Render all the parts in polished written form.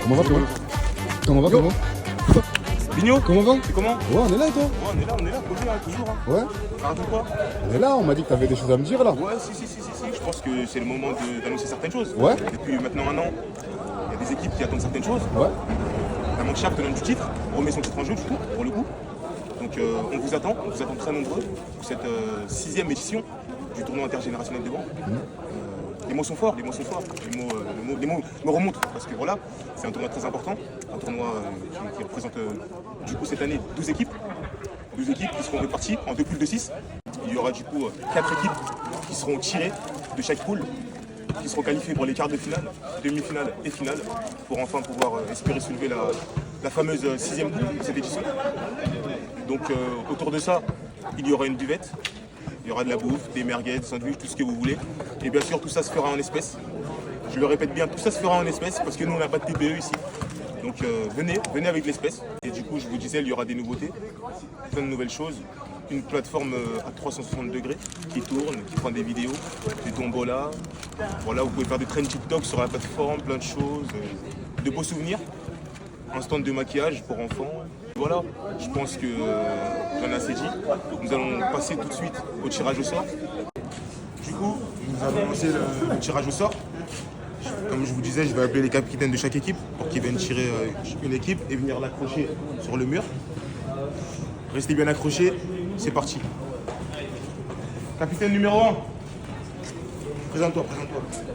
Comment va, frérot? Comment va, comment? Bigno, comment va? C'est comment? Ouais, on est là et toi? Ouais, on est là, posé, hein, toujours. Hein. Ouais? Raconte-toi. On est là, on m'a dit que t'avais des choses à me dire là. Ouais, si. Je pense que c'est le moment d'annoncer certaines choses. Ouais? Depuis maintenant un an, il y a des équipes qui attendent certaines choses. Ouais? La Manchap te donne du titre, remet son titre en jeu du coup, pour le coup. Donc on vous attend très nombreux pour cette 6e édition du tournoi intergénérationnel de banque. Les mots sont forts, les mots me remontent parce que voilà, c'est un tournoi très important, un tournoi qui représente du coup cette année 12 équipes qui seront réparties en 2 poules de 6. Il y aura du coup 4 équipes qui seront tirées de chaque poule, qui seront qualifiées pour les quarts de finale, demi-finale et finale, pour enfin pouvoir espérer soulever la fameuse 6e poule de cette édition. Donc autour de ça, il y aura une buvette. Il y aura de la bouffe, des merguez, des sandwichs, tout ce que vous voulez. Et bien sûr, tout ça se fera en espèces. Je le répète bien, tout ça se fera en espèces parce que nous, on n'a pas de TPE ici. Donc venez avec l'espèce. Et du coup, je vous disais, il y aura des nouveautés, plein de nouvelles choses. Une plateforme à 360 degrés qui tourne, qui prend des vidéos, des tombolas. Voilà, vous pouvez faire des trends TikTok sur la plateforme, plein de choses, de beaux souvenirs. Un stand de maquillage pour enfants. Voilà, je pense que j'en ai assez dit. Nous allons passer tout de suite au tirage au sort. Du coup, nous allons lancer le tirage au sort. Comme je vous disais, je vais appeler les capitaines de chaque équipe pour qu'ils viennent tirer une équipe et venir l'accrocher sur le mur. Restez bien accrochés, c'est parti. Capitaine numéro 1. Présente-toi.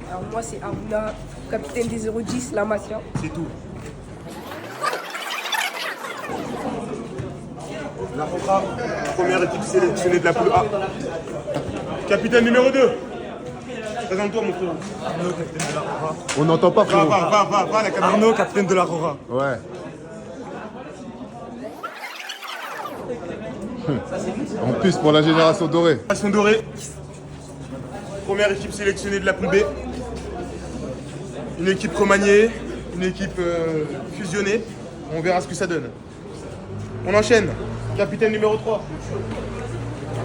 Alors moi c'est Aruna, capitaine des 010, la Matia. C'est tout. La Roca, première équipe sélectionnée de la poule A. Capitaine numéro 2. Présente-toi mon frère. Arnaud, capitaine de la Rora. On n'entend pas, frérot. Va, la capitaine. Arnaud, capitaine de la Rora. Ouais. En plus, pour la génération dorée. Génération dorée. Première équipe sélectionnée de la poule B. Une équipe remaniée, une équipe fusionnée. On verra ce que ça donne. On enchaîne. Capitaine numéro 3.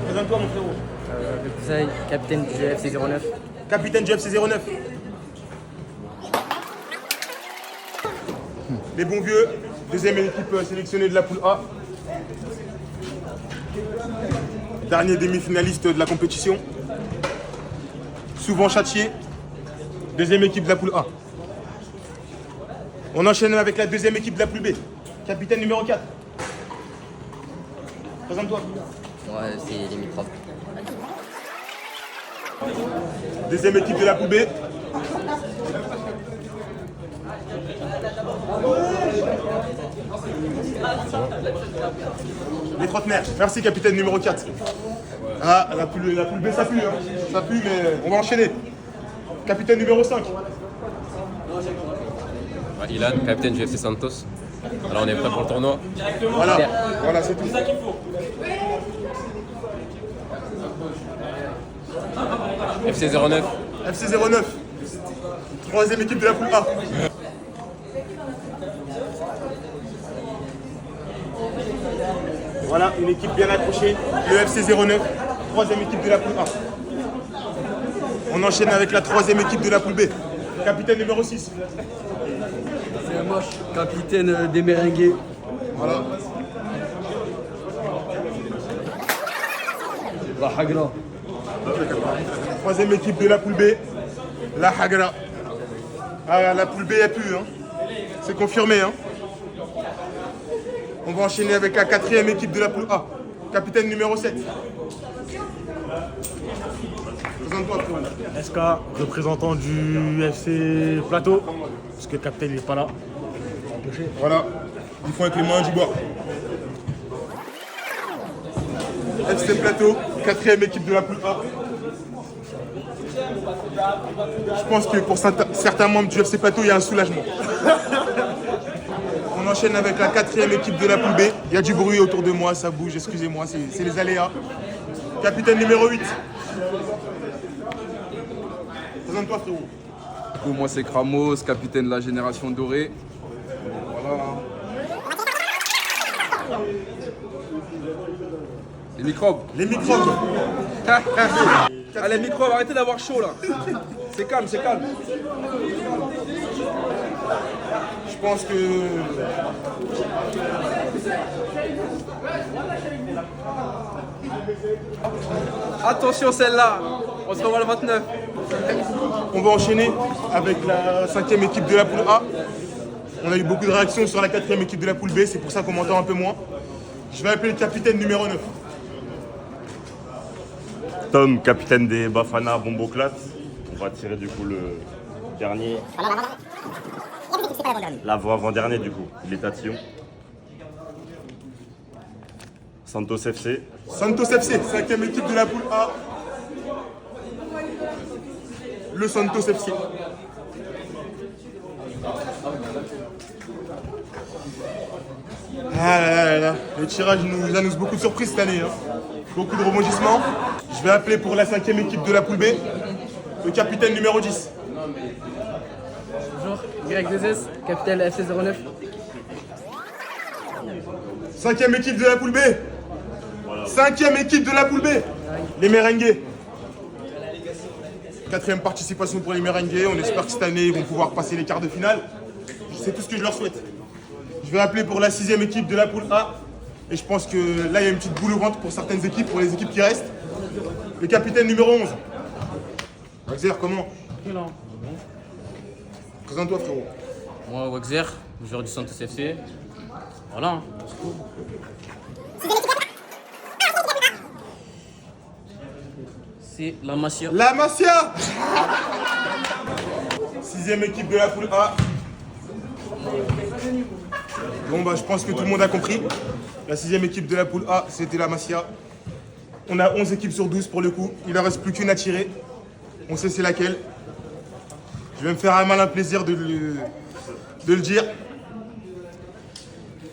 Présente-toi mon frérot. Kousaï, capitaine du FC 09. Capitaine du FC 09. Les bons vieux. Deuxième équipe sélectionnée de la poule A. Dernier demi-finaliste de la compétition. Souvent châtié. Deuxième équipe de la poule A. On enchaîne avec la deuxième équipe de la poule B. Capitaine numéro 4. Présente-toi. Ouais, c'est les microbes. Deuxième équipe de la poule B. Les trentenaires. Merci capitaine numéro 4. Ah, la poule B ça pue, hein. Ça pue, mais on va enchaîner. Capitaine numéro 5. Ilan, capitaine du FC Santos. Alors on est prêt pour le tournoi. Voilà, c'est tout. FC 09. FC 09. Troisième équipe de la poule A. Voilà, une équipe bien accrochée. Le FC 09. Troisième équipe de la poule A. On enchaîne avec la troisième équipe de la poule B. Capitaine numéro 6. C'est moche, capitaine des Merengues. Voilà. La Hagra. Troisième équipe de la poule B. La Hagra. Ah, la poule B a pu, hein. C'est confirmé, hein. On va enchaîner avec la quatrième équipe de la poule A. Capitaine numéro 7. Présente-toi, frérot. SK, représentant du FC Plateau. Parce que le capitaine n'est pas là. Voilà, ils font avec les moyens du bord. FC Plateau, quatrième équipe de la poule A. Je pense que pour certains membres du FC Plateau, il y a un soulagement. On enchaîne avec la quatrième équipe de la poule B. Il y a du bruit autour de moi, ça bouge, excusez-moi, c'est les aléas. Capitaine numéro 8. Présente-toi, frérot. Du coup, moi c'est Kramos, capitaine de la génération dorée. Voilà. Les microbes. Les microbes. Allez, microbes, arrêtez d'avoir chaud là. C'est calme, c'est calme. Je pense que... Attention celle-là, on se revoit le 29. On va enchaîner avec la 5e équipe de la poule A. On a eu beaucoup de réactions sur la 4e équipe de la poule B, c'est pour ça qu'on m'entend un peu moins. Je vais appeler le capitaine numéro 9. Tom, capitaine des Bafana Bomboclat. On va tirer du coup le dernier. L'avant-dernier du coup, il est tatillon. Santos FC. Santos FC, 5e équipe de la poule A. Le Santos FC. Ah là là là, le tirage nous annonce beaucoup de surprises cette année. Beaucoup de rebondissements. Je vais appeler pour la 5e équipe de la poule B, le capitaine numéro 10. Bonjour, Y2S, capitaine FC09. 5e équipe de la poule B. 5e équipe de la poule B. Les Merengues. 4e participation pour les Merengues. On espère que cette année, ils vont pouvoir passer les quarts de finale. C'est tout ce que je leur souhaite. Je vais appeler pour la 6e équipe de la poule A. Et je pense que là, il y a une petite boule au ventre pour certaines équipes, pour les équipes qui restent. Le capitaine numéro 11. Waxer, comment? Présente-toi, frérot. Moi, Waxer, joueur du Santos FC. Voilà. C'est la Masia. La Masia. 6e équipe de la poule A. Bon, bah, je pense que tout le monde a compris. La 6e équipe de la poule A, c'était la Masia. On a 11 équipes sur 12 pour le coup. Il ne reste plus qu'une à tirer. On sait c'est laquelle. Je vais me faire un malin plaisir de le dire.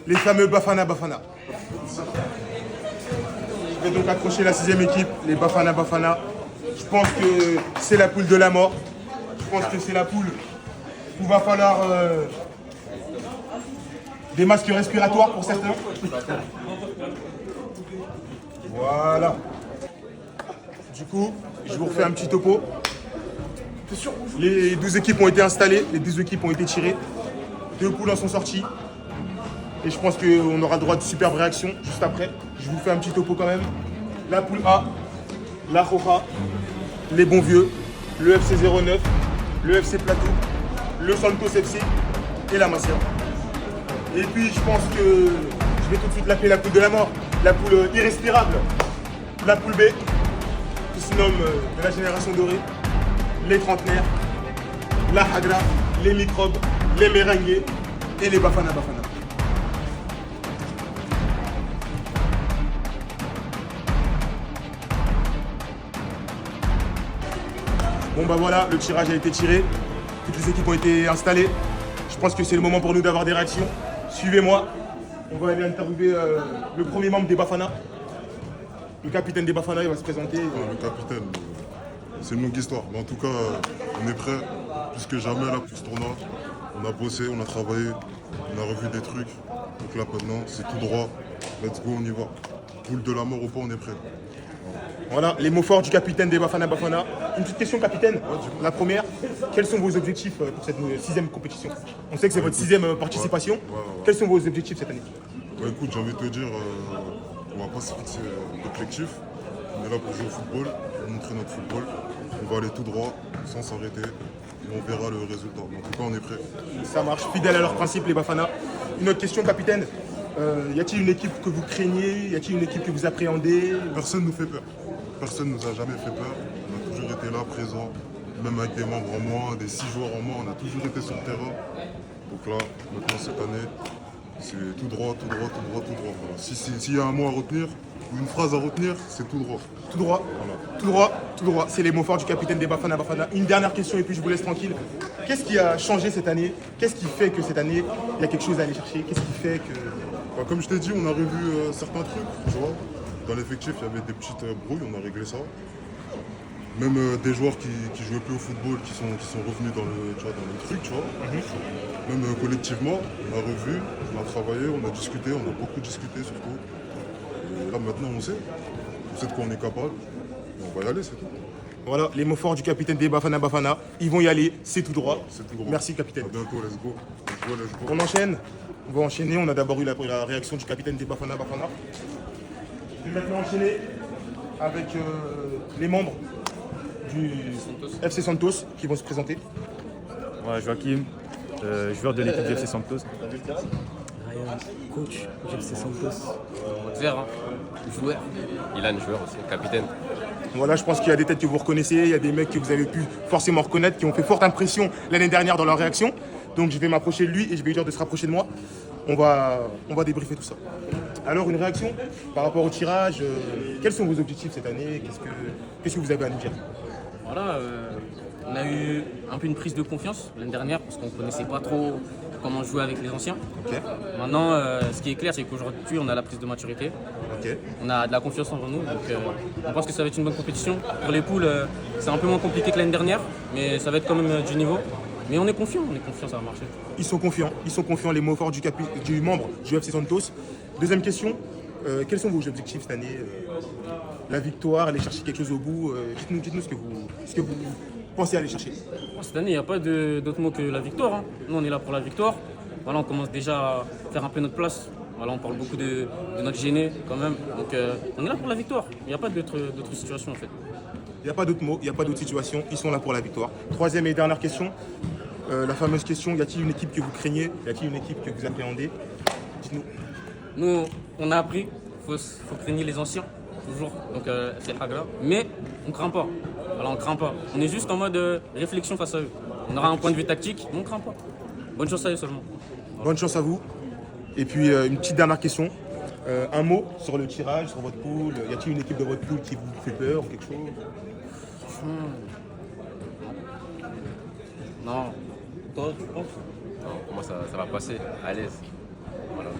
Les fameux Bafana Bafana. Je vais donc accrocher la 6e équipe, les Bafana Bafana. Je pense que c'est la poule de la mort. Je pense que c'est la poule où il va falloir des masques respiratoires pour certains. Voilà. Du coup, je vous refais un petit topo. Les 12 équipes ont été installées, les 12 équipes ont été tirées. 2 poules en sont sorties. Et je pense qu'on aura le droit de superbes réactions juste après. Je vous fais un petit topo quand même. La poule A, la Roja, les bons vieux, le FC 09, le FC Plateau, le Santos FC et la Masia. Et puis je pense que je vais tout de suite l'appeler la poule de la mort, la poule irrespirable, la poule B, qui se nomme de la génération dorée, les trentenaires, la Hagra, les microbes, les Merengues et les Bafana Bafana. Bon bah voilà, le tirage a été tiré, toutes les équipes ont été installées. Je pense que c'est le moment pour nous d'avoir des réactions. Suivez-moi, on va aller interviewer le premier membre des Bafana. Le capitaine des Bafana, il va se présenter. Le capitaine, c'est une longue histoire. Mais en tout cas, on est prêt, plus que jamais là pour ce tournoi. On a bossé, on a travaillé, on a revu des trucs. Donc là maintenant, c'est tout droit. Let's go, on y va. Poule de la mort ou pas, on est prêt. Voilà, les mots forts du capitaine des Bafana Bafana. Une petite question, capitaine. La première, quels sont vos objectifs pour cette 6e compétition? On sait que c'est votre 6e participation. Ouais. Quels sont vos objectifs cette année? Bah, écoute, j'ai envie de te dire, on va pas se fixer d'objectifs. On est là pour jouer au football, pour montrer notre football. On va aller tout droit, sans s'arrêter. Et on verra le résultat. Mais en tout cas, on est prêt. Ça marche, fidèle à leurs principes, les Bafana. Une autre question, capitaine. Y a-t-il une équipe que vous craignez? Y a-t-il une équipe que vous appréhendez? Personne ne nous fait peur. Personne ne nous a jamais fait peur. On a toujours été là, présent, même avec des membres en moins, des 6 joueurs en moins, on a toujours été sur le terrain. Donc là, maintenant cette année, c'est tout droit, tout droit, tout droit, tout droit. Voilà. S'il y a un mot à retenir, ou une phrase à retenir, c'est tout droit. Tout droit, voilà. Tout droit, tout droit. C'est les mots forts du capitaine des Bafana Bafana. Une dernière question et puis je vous laisse tranquille. Qu'est-ce qui a changé cette année? Qu'est-ce qui fait que cette année, il y a quelque chose à aller chercher? Qu'est-ce qui fait que... Bah, comme je t'ai dit, on a revu certains trucs, tu vois. Dans l'effectif, il y avait des petites brouilles, on a réglé ça. Même des joueurs qui jouaient plus au football, qui sont revenus dans le truc, tu vois. Même collectivement, on a revu, on a travaillé, on a discuté, on a beaucoup discuté surtout. Et là maintenant, on sait de quoi on est capable. Et on va y aller, c'est tout. Voilà, les mots forts du capitaine des Bafana Bafana. Ils vont y aller, c'est tout droit. C'est tout droit. Merci, capitaine. À bientôt, let's go. Voilà, je vois. On enchaîne. On va enchaîner. On a d'abord eu la réaction du capitaine des Bafana. Je vais maintenant enchaîner avec les membres du FC Santos qui vont se présenter. Ouais, Joachim, joueur de l'équipe du FC Santos. Coach du FC Santos. Zère, hein. Joueur. Ilan, joueur aussi, capitaine. Voilà, je pense qu'il y a des têtes que vous reconnaissez, il y a des mecs que vous avez pu forcément reconnaître, qui ont fait forte impression l'année dernière dans leur réaction. Donc je vais m'approcher de lui et je vais lui dire de se rapprocher de moi. On va débriefer tout ça. Alors une réaction par rapport au tirage, quels sont vos objectifs cette année? Qu'est-ce que vous avez à nous dire? Voilà, on a eu un peu une prise de confiance l'année dernière parce qu'on ne connaissait pas trop comment jouer avec les anciens. Ok, Maintenant, ce qui est clair, c'est qu'aujourd'hui, on a la prise de maturité. ok. On a de la confiance en nous. Donc, on pense que ça va être une bonne compétition. Pour les poules, c'est un peu moins compliqué que l'année dernière, mais ça va être quand même du niveau. Mais on est confiant, ça va marcher. Ils sont confiants, les mots forts du membre du FC Santos. Deuxième question, quels sont vos objectifs cette année? La victoire, aller chercher quelque chose au bout, dites-nous ce que vous pensez aller chercher. Cette année, il n'y a pas d'autre mot que la victoire, hein. Nous, on est là pour la victoire. Voilà, on commence déjà à faire un peu notre place. Voilà, on parle beaucoup de notre gêné quand même. Donc, on est là pour la victoire. Il n'y a pas d'autre situation en fait. Il n'y a pas d'autres mots, il n'y a pas d'autre situation, ils sont là pour la victoire. Troisième et dernière question, la fameuse question, y a-t-il une équipe que vous craignez? Y a-t-il une équipe que vous appréhendez? Dites-nous. Nous, on a appris, il faut craigner les anciens, toujours. Donc, c'est Agra. Mais on ne craint pas. Voilà, on ne craint pas. On est juste en mode réflexion face à eux. On aura un point de vue tactique, mais on ne craint pas. Bonne chance à eux seulement. Bonne chance à vous. Et puis une petite dernière question. Un mot sur le tirage, sur votre poule. Y a-t-il une équipe de votre poule qui vous fait peur ou quelque chose? Non. Toi, tu penses? Non, pour moi, ça va passer à l'aise. Voilà.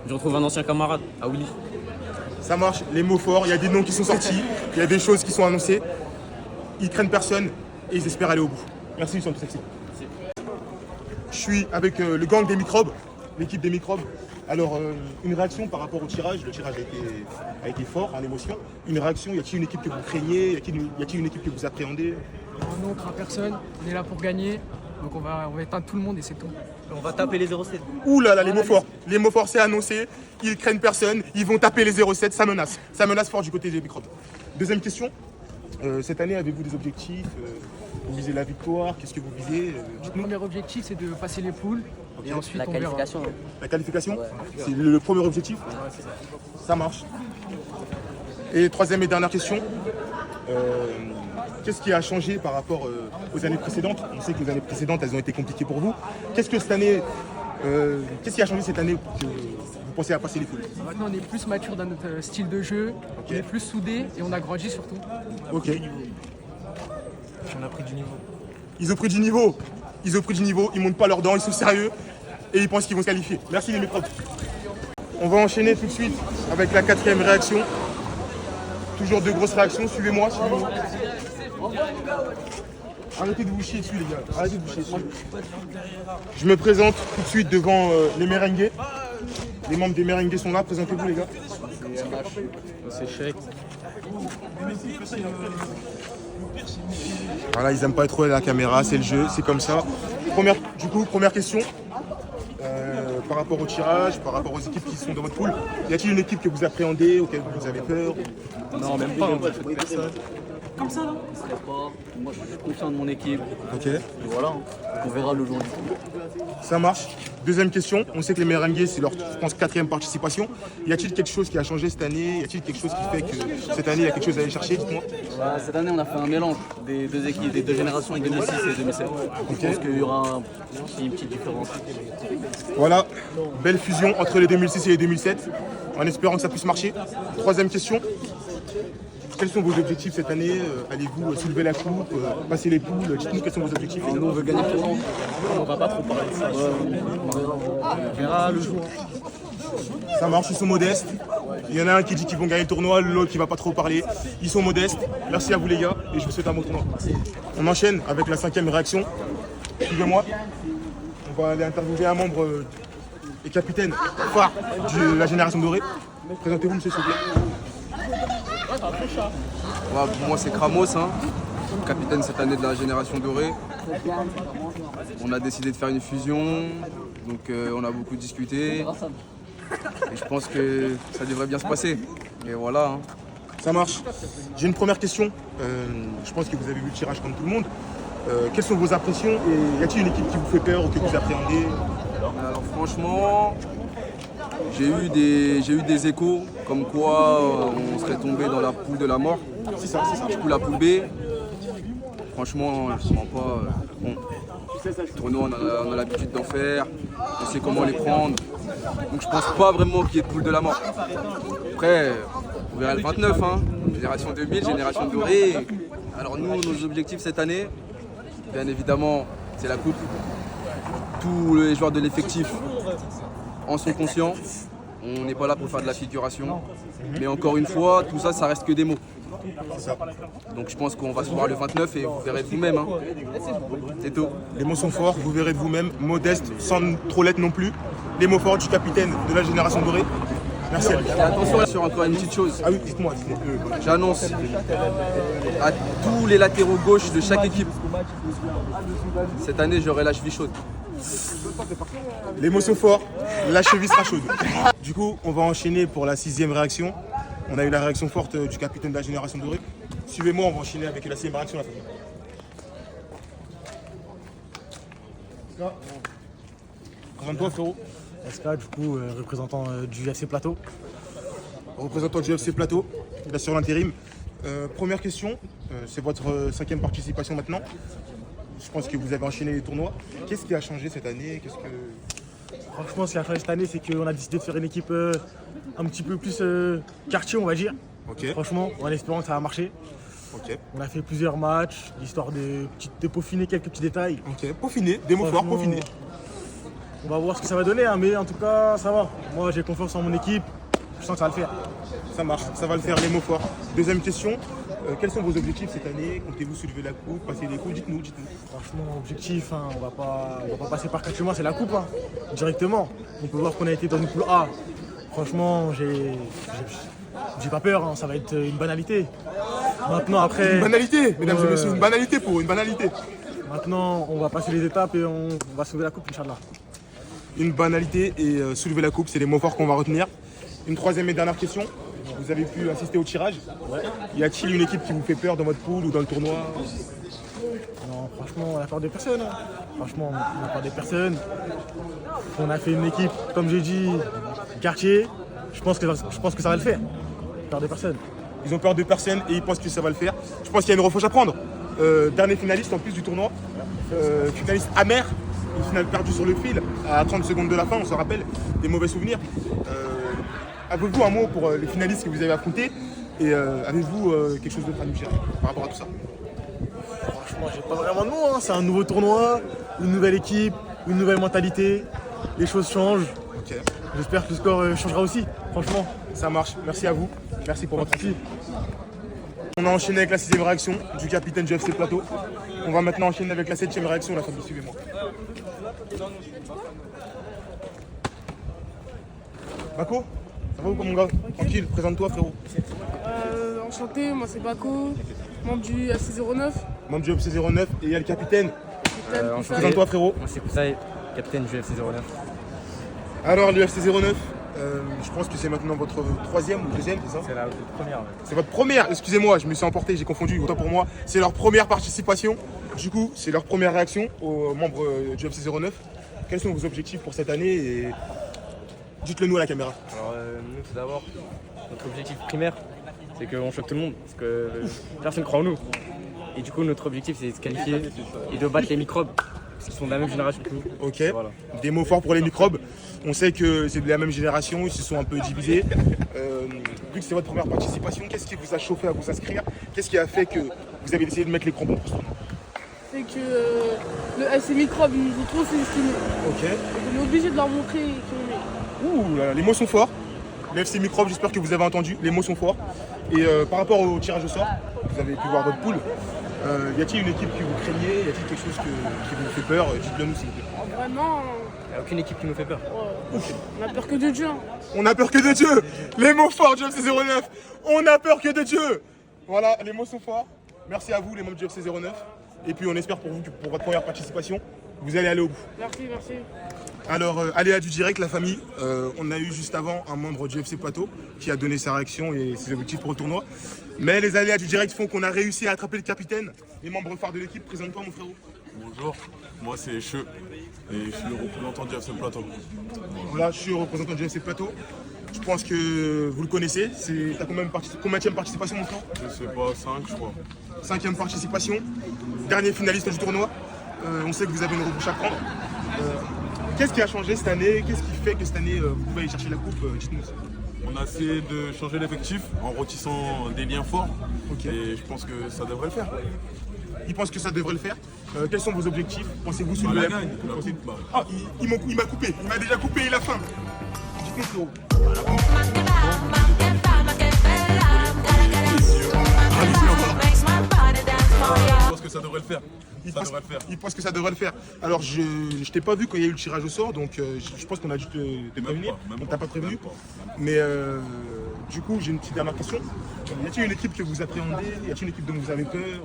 Je retrouve un ancien camarade, à Willy. Ça marche, les mots forts, il y a des noms qui sont sortis, il y a des choses qui sont annoncées. Ils craignent personne et ils espèrent aller au bout. Merci, ils sont tous sexy. Je suis avec le gang des microbes, l'équipe des microbes. Alors, une réaction par rapport au tirage. Le tirage a été fort en émotion. Une réaction, y a-t-il une équipe que vous craignez? Y a-t-il une équipe que vous appréhendez? Non, on craint personne. On est là pour gagner. Donc on va éteindre tout le monde et c'est tout. On va taper les 0,7. Ouh là là, les mots forts. Les mots forts, c'est annoncé. Ils craignent personne. Ils vont taper les 0,7. Ça menace. Ça menace fort du côté des microbes. Deuxième question. Cette année, avez-vous des objectifs? Vous visez la victoire? Qu'est-ce que vous visez? Notre premier objectif, c'est de passer les poules. Et ensuite, La on verra. qualification. La qualification? C'est le premier objectif? Ça marche. Et troisième et dernière question. Qu'est-ce qui a changé par rapport aux années précédentes? On sait que les années précédentes, elles ont été compliquées pour vous. Qu'est-ce qui a changé cette année pour que vous pensez à passer les poules? Maintenant, on est plus mature dans notre style de jeu. On est plus soudés et on a grandi surtout. Ok. On a pris du niveau. Ils ont pris du niveau. Ils montent pas leurs dents, ils sont sérieux et ils pensent qu'ils vont se qualifier. Merci les microbes. On va enchaîner tout de suite avec la quatrième réaction. Toujours deux grosses réactions. Suivez-moi. Arrêtez de vous chier dessus, les gars. Arrêtez de vous chier dessus. Je me présente tout de suite devant les merengues. Les membres des merengues sont là. Présentez-vous, les gars. C'est Sheik. Voilà, ils aiment pas trop la caméra, c'est le jeu, c'est comme ça. Première question. Par rapport au tirage, par rapport aux équipes qui sont dans votre poule, y a-t-il une équipe que vous appréhendez, auquel vous avez peur? Non, même pas. Personne. Comme ça, là. Moi, je suis confiant de mon équipe. Ok. Et voilà, on verra le jour du coup. Ça marche. Deuxième question. On sait que les merengues, c'est leur, je pense, quatrième participation. Y a-t-il quelque chose qui a changé cette année? Y a-t il quelque chose qui fait que cette année, il y a quelque chose à aller chercher? Dites-moi. Cette année, on a fait un mélange des deux équipes, des deux générations, 2006 et 2007. Je pense qu'il y aura une petite différence. Voilà. Belle fusion entre les 2006 et les 2007. En espérant que ça puisse marcher. Troisième question. Quels sont vos objectifs cette année? Allez-vous soulever la coupe, passer les poules? Dites-nous quels sont vos objectifs. Nous, on veut gagner tout le monde. On va pas trop parler de ça. On verra le jour. Ça marche, ils sont modestes. Il y en a un qui dit qu'ils vont gagner le tournoi, l'autre qui va pas trop parler. Ils sont modestes. Merci à vous les gars et je vous souhaite un bon tournoi. On enchaîne avec la cinquième réaction. Suivez-moi. On va aller interviewer un membre et capitaine phare de la génération dorée. Présentez-vous, monsieur Soubier. Moi, c'est Kramos, hein, capitaine cette année de la génération dorée. On a décidé de faire une fusion. Donc on a beaucoup discuté. Et je pense que ça devrait bien se passer. Et voilà. Hein. Ça marche. J'ai une première question. Je pense que vous avez vu le tirage comme tout le monde. Quelles sont vos impressions et y a-t-il une équipe qui vous fait peur ou que vous appréhendez? Alors franchement, j'ai eu des échos comme quoi on serait tombé dans la poule de la mort. C'est ça. Du coup la poule B, franchement je ne comprends pas. Bon, les tournois on a l'habitude d'en faire, on sait comment les prendre. Donc je pense pas vraiment qu'il y ait de poule de la mort. Après, on verra le 29, hein. Génération 2000, génération dorée. Alors nous, nos objectifs cette année, bien évidemment, c'est la coupe. Tous les joueurs de l'effectif en sont conscients. On n'est pas là pour faire de la figuration. Mais encore une fois, tout ça, ça reste que des mots. Donc je pense qu'on va se voir le 29 et vous verrez de vous-même. Hein. C'est tout. Les mots sont forts, vous verrez de vous-même, modeste, sans trop l'être non plus. Les mots forts du capitaine de la génération dorée. Merci. Et attention sur encore une petite chose. Ah oui, dites-moi. J'annonce à tous les latéraux gauche de chaque équipe. Cette année, j'aurai la cheville chaude. Les mots sont forts, la cheville sera chaude. Du coup, on va enchaîner pour la 6e réaction. On a eu la réaction forte du capitaine de la génération dorée. Suivez-moi, on va enchaîner avec la 6e réaction. Présente-toi, frérot. SK, du coup, représentant du FC Plateau. Représentant du FC Plateau, il est sur l'intérim. Première question, c'est votre 5e participation maintenant. Je pense que vous avez enchaîné les tournois. Qu'est-ce qui a changé cette année? Franchement, ce qui a changé cette année, c'est qu'on a décidé de faire une équipe un petit peu plus quartier, on va dire. Ok. Franchement, en espérant que ça va marcher. Ok. On a fait plusieurs matchs, histoire de peaufiner quelques petits détails. Ok, peaufiner, des mots forts, peaufiner. On va voir ce que ça va donner, hein, mais en tout cas, ça va. Moi, j'ai confiance en mon équipe. Je sens que ça va le faire. Ça marche, ça va le faire, les mots forts. Deuxième question, quels sont vos objectifs cette année? Comptez-vous soulever la coupe, passer les coups? Dites-nous. Franchement, objectif, hein, on va pas passer par 4 mois, c'est la coupe, hein, directement. On peut voir qu'on a été dans une poule A. Franchement, j'ai pas peur, hein, ça va être une banalité. Maintenant, après... Une banalité, mesdames et messieurs, une banalité pour une banalité. Maintenant, on va passer les étapes et on va soulever la coupe, Inch'Allah. Une banalité et soulever la coupe, c'est les mots forts qu'on va retenir. Une troisième et dernière question. Vous avez pu assister au tirage. Ouais. Y a-t-il une équipe qui vous fait peur dans votre poule ou dans le tournoi? Non, franchement, on a peur de personne. Hein. Franchement, on a peur de personne. On a fait une équipe, comme j'ai dit, quartier. Je pense que ça va le faire. Peur de personne. Ils ont peur de personne et ils pensent que ça va le faire. Je pense qu'il y a une revanche à prendre. Dernier finaliste en plus du tournoi. Finaliste amer. Une finale perdue sur le fil à 30 secondes de la fin, on se rappelle, des mauvais souvenirs. Avez-vous un mot pour les finalistes que vous avez affrontés et avez-vous quelque chose d'autre à nous dire par rapport à tout ça? Franchement, j'ai pas vraiment de mots, hein. C'est un nouveau tournoi, une nouvelle équipe, une nouvelle mentalité. Les choses changent. Okay. J'espère que le score changera aussi, franchement. Ça marche, merci à vous. Merci pour votre équipe. On a enchaîné avec la 6e réaction du capitaine du FC Plateau. On va maintenant enchaîner avec la 7e réaction, la famille, suivez-moi. Bako, ça va ou quoi mon gars? Tranquille, présente-toi frérot. Enchanté, moi c'est Bako, membre du FC09. Membre du FC09 et il y a le capitaine. Présente-toi frérot. Moi c'est Koussaï, capitaine du FC09. Alors le FC09, je pense que c'est maintenant votre 3e ou 2e, c'est ça? C'est la première. Ouais. C'est votre première, excusez-moi, je me suis emporté, j'ai confondu, autant pour moi. C'est leur première participation, du coup c'est leur première réaction aux membres du FC09. Quels sont vos objectifs pour cette année et dites-le nous à la caméra. Alors nous tout d'abord, notre objectif primaire, c'est qu'on choque tout le monde, parce que personne ne croit en nous. Et du coup notre objectif c'est de se qualifier et de battre les microbes, parce qu'ils sont de la même génération que nous. Ok, voilà. Des mots forts pour les microbes. On sait que c'est de la même génération, ils se sont un peu divisés. Vu que c'est votre première participation, qu'est-ce qui vous a chauffé à vous inscrire? Qu'est-ce qui a fait que vous avez décidé de mettre les crampons pour ce tournoi? C'est que le FC Microbe nous ont trop sous-estimés. Ok. On est obligé de leur montrer qu'on est. Ouh là là, les mots sont forts. Le FC Microbe, j'espère que vous avez entendu, les mots sont forts. Et par rapport au tirage au sort, vous avez pu voir votre poule. Y a-t-il une équipe que vous craignez? Y a-t-il quelque chose qui vous fait peur? Dites-le nous s'il vous plaît. Vraiment. Il n'y a aucune équipe qui nous fait peur. Ouais. On a peur que de Dieu. Hein. On a peur que de Dieu. Les mots forts du FC09. On a peur que de Dieu. Voilà, les mots sont forts. Merci à vous les membres du FC09. Et puis on espère pour vous que pour votre première participation, vous allez aller au bout. Merci. Alors, aléa du direct, la famille. On a eu juste avant un membre du FC Plateau qui a donné sa réaction et ses objectifs pour le tournoi. Mais les aléas du direct font qu'on a réussi à attraper le capitaine, les membres phares de l'équipe. Présente-toi, mon frérot. Bonjour, moi c'est Cheux et je suis le représentant du FC Plateau. Voilà, je suis le représentant du FC Plateau. Je pense que vous le connaissez. T'as combienième participation, mon frère? Je sais pas, 5 je crois. 5e participation, dernier finaliste du tournoi. On sait que vous avez une rebouche à prendre. Qu'est-ce qui a changé cette année? Qu'est-ce qui fait que cette année vous pouvez aller chercher la coupe? Dites-nous. On a essayé de changer l'effectif en retissant des liens forts et je pense que ça devrait le faire. Il pense que ça devrait le faire. Quels sont vos objectifs? Pensez-vous sur le la même? gagne. Ah, il m'a coupé. Il m'a déjà coupé, il a faim. Dites-nous, frérot. Je pense que ça devrait le faire. Il pense que ça devrait le faire. Alors, je t'ai pas vu quand il y a eu le tirage au sort, donc je pense qu'on a dû te prévenir. On t'a pas prévenu. Mais du coup, j'ai une petite dernière question. Y a-t-il une équipe que vous appréhendez? Y a-t-il une équipe dont vous avez peur?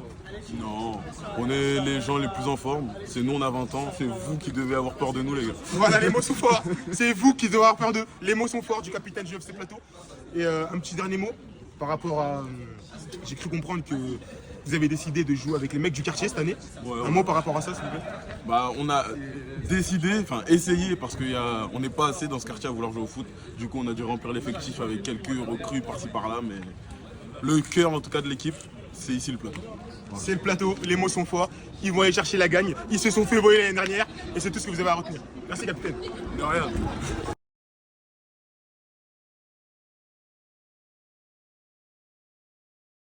Non, on est les gens les plus en forme. C'est nous, on a 20 ans. C'est vous qui devez avoir peur de nous, les gars. Voilà, les mots sont forts. C'est vous qui devez avoir peur d'eux. Les mots sont forts du capitaine du FC Plateau. Et un petit dernier mot par rapport à... J'ai cru comprendre que vous avez décidé de jouer avec les mecs du quartier cette année. Un mot par rapport à ça, s'il vous plaît. Bah, on a décidé, enfin essayé, parce qu'on n'est pas assez dans ce quartier à vouloir jouer au foot. Du coup, on a dû remplir l'effectif avec quelques recrues par-ci par-là, mais le cœur en tout cas de l'équipe, c'est ici le plateau. Voilà. C'est le plateau, les mots sont forts, ils vont aller chercher la gagne, ils se sont fait voler l'année dernière et c'est tout ce que vous avez à retenir. Merci capitaine. De rien.